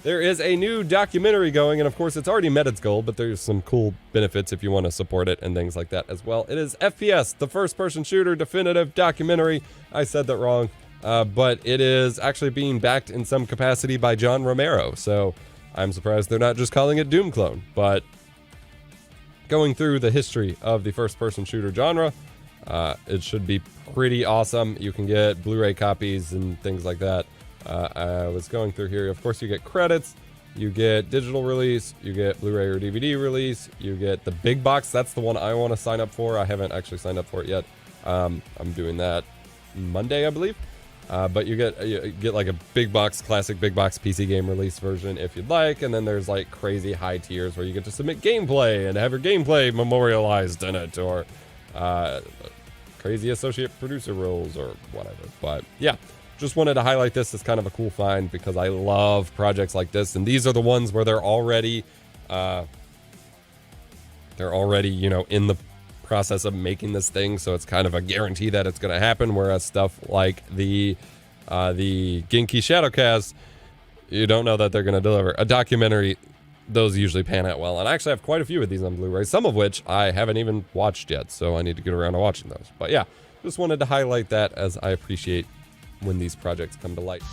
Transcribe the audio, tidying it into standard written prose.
there is a new documentary going, and of course it's already met its goal, but there's some cool benefits if you want to support it and things like that as well. It is FPS, the first-person shooter definitive documentary. I said that wrong, but it is actually being backed in some capacity by John Romero, so I'm surprised they're not just calling it Doom Clone, but going through the history of the first-person shooter genre, it should be pretty awesome. You can get Blu-ray copies and things like that. I was going through here. Of course, you get credits, you get digital release, you get Blu-ray or DVD release, you get the big box. That's the one I want to sign up for. I haven't actually signed up for it yet. I'm doing that Monday, I believe. But you get like a big box, classic big box PC game release version if you'd like, and then there's like crazy high tiers where you get to submit gameplay and have your gameplay memorialized in it, or crazy associate producer roles or whatever. But yeah, just wanted to highlight this as kind of a cool find because I love projects like this, and these are the ones where they're already you know, in the process of making this thing, so it's kind of a guarantee that it's going to happen, whereas stuff like the Genki Shadowcast, you don't know that they're going to deliver. A documentary, those usually pan out well, and I actually have quite a few of these on Blu-ray, some of which I haven't even watched yet, so I need to get around to watching those. But yeah, just wanted to highlight that as I appreciate when these projects come to light.